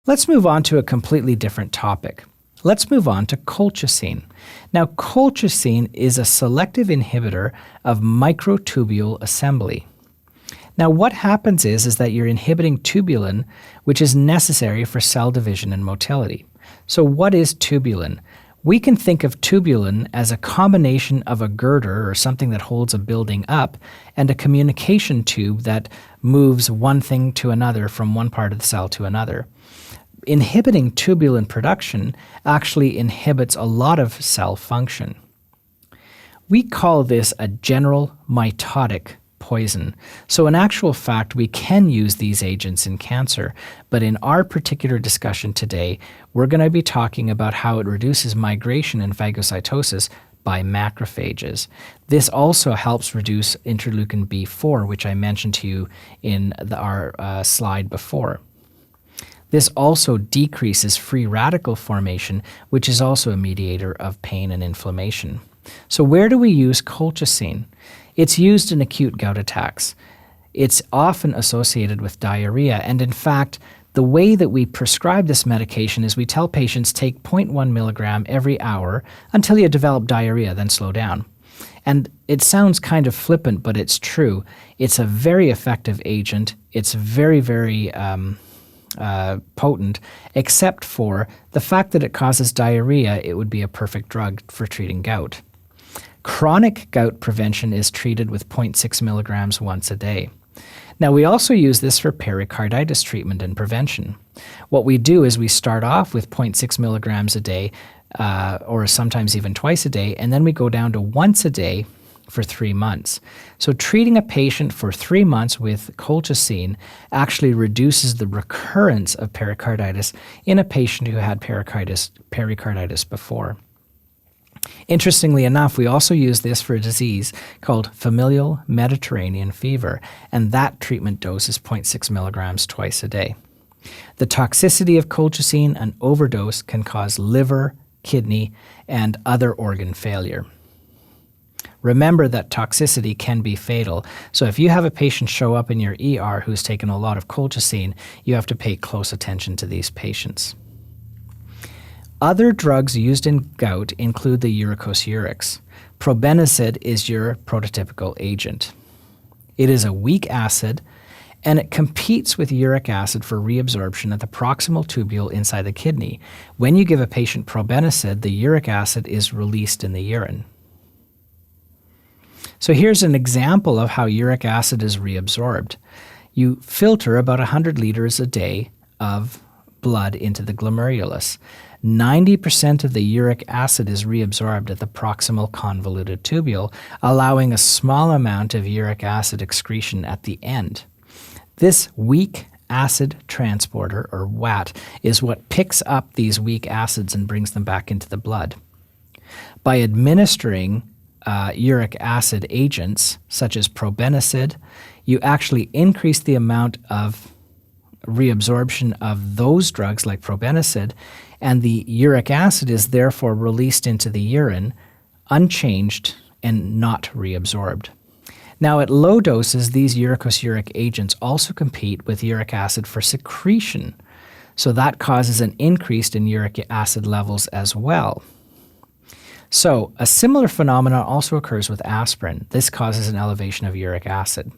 Let's move on to a completely different topic. Let's move on to colchicine. Now, colchicine is a selective inhibitor of microtubule assembly. Now, what happens is that you're inhibiting tubulin, which is necessary for cell division and motility. So what is tubulin? We can think of tubulin as a combination of a girder, or something that holds a building up, and a communication tube that moves one thing to another from one part of the cell to another. Inhibiting tubulin production actually inhibits a lot of cell function. We call this a general mitotic poison. So in actual fact, we can use these agents in cancer, but in our particular discussion today, we're going to be talking about how it reduces migration and phagocytosis by macrophages. This also helps reduce interleukin B4, which I mentioned to you in our slide before. This also decreases free radical formation, which is also a mediator of pain and inflammation. So where do we use colchicine? It's used in acute gout attacks. It's often associated with diarrhea, and in fact, the way that we prescribe this medication is we tell patients take 0.1 milligram every hour until you develop diarrhea, then slow down. And it sounds kind of flippant, but it's true. It's a very effective agent. It's very, very potent, except for the fact that it causes diarrhea. It would be a perfect drug for treating gout. Chronic gout prevention is treated with 0.6 milligrams once a day. Now, we also use this for pericarditis treatment and prevention. What we do is we start off with 0.6 milligrams a day, or sometimes even twice a day, and then we go down to once a day for 3 months. So treating a patient for 3 months with colchicine actually reduces the recurrence of pericarditis in a patient who had pericarditis before. Interestingly enough, we also use this for a disease called familial Mediterranean fever, and that treatment dose is 0.6 milligrams twice a day. The toxicity of colchicine, an overdose, can cause liver, kidney, and other organ failure. Remember that toxicity can be fatal, so if you have a patient show up in your ER who's taken a lot of colchicine, you have to pay close attention to these patients. Other drugs used in gout include the uricosurics. Probenecid is your prototypical agent. It is a weak acid, and it competes with uric acid for reabsorption at the proximal tubule inside the kidney. When you give a patient probenecid, the uric acid is released in the urine. So here's an example of how uric acid is reabsorbed. You filter about 100 liters a day of blood into the glomerulus. 90% of the uric acid is reabsorbed at the proximal convoluted tubule, allowing a small amount of uric acid excretion at the end. This weak acid transporter, or WAT, is what picks up these weak acids and brings them back into the blood. By administering uric acid agents, such as probenecid, you actually increase the amount of reabsorption of those drugs like probenecid, and the uric acid is therefore released into the urine unchanged and not reabsorbed. Now, at low doses, these uricosuric agents also compete with uric acid for secretion, so that causes an increase in uric acid levels as well. So, a similar phenomenon also occurs with aspirin. This causes an elevation of uric acid.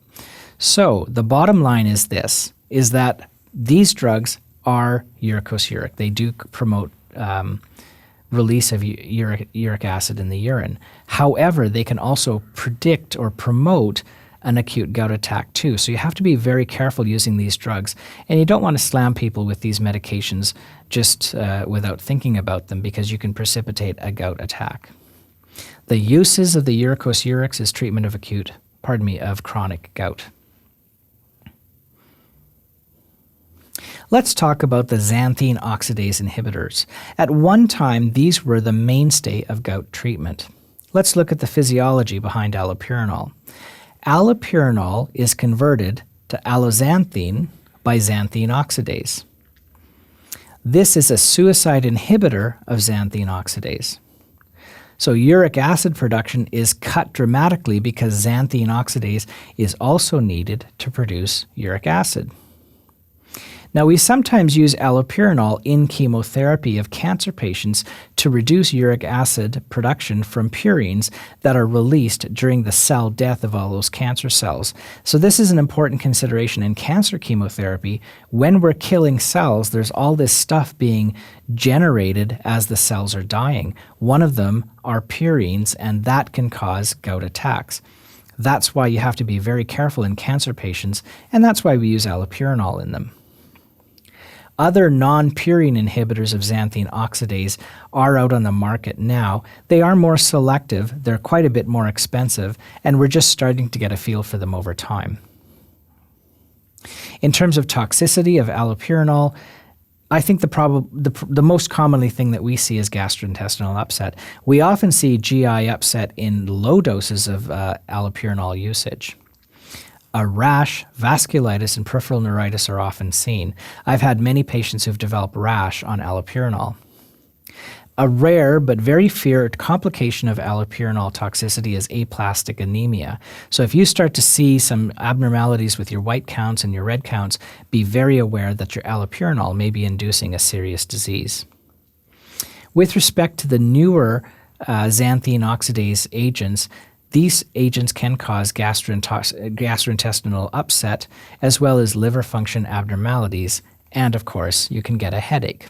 So, the bottom line is this, is that these drugs are uricosuric. They do promote release of uric acid in the urine. However, they can also predict or promote an acute gout attack too. So you have to be very careful using these drugs. And you don't want to slam people with these medications just without thinking about them, because you can precipitate a gout attack. The uses of the uricosurics is treatment of chronic gout. Let's talk about the xanthine oxidase inhibitors. At one time, these were the mainstay of gout treatment. Let's look at the physiology behind allopurinol. Allopurinol is converted to alloxanthine by xanthine oxidase. This is a suicide inhibitor of xanthine oxidase. So uric acid production is cut dramatically because xanthine oxidase is also needed to produce uric acid. Now, we sometimes use allopurinol in chemotherapy of cancer patients to reduce uric acid production from purines that are released during the cell death of all those cancer cells. So this is an important consideration in cancer chemotherapy. When we're killing cells, there's all this stuff being generated as the cells are dying. One of them are purines, and that can cause gout attacks. That's why you have to be very careful in cancer patients, and that's why we use allopurinol in them. Other non-purine inhibitors of xanthine oxidase are out on the market now. They are more selective, they're quite a bit more expensive, and we're just starting to get a feel for them over time. In terms of toxicity of allopurinol, I think the most commonly thing that we see is gastrointestinal upset. We often see GI upset in low doses of allopurinol usage. A rash, vasculitis, and peripheral neuritis are often seen. I've had many patients who've developed rash on allopurinol. A rare but very feared complication of allopurinol toxicity is aplastic anemia. So if you start to see some abnormalities with your white counts and your red counts, be very aware that your allopurinol may be inducing a serious disease. With respect to the newer xanthine oxidase agents, these agents can cause gastrointestinal upset as well as liver function abnormalities, and of course, you can get a headache.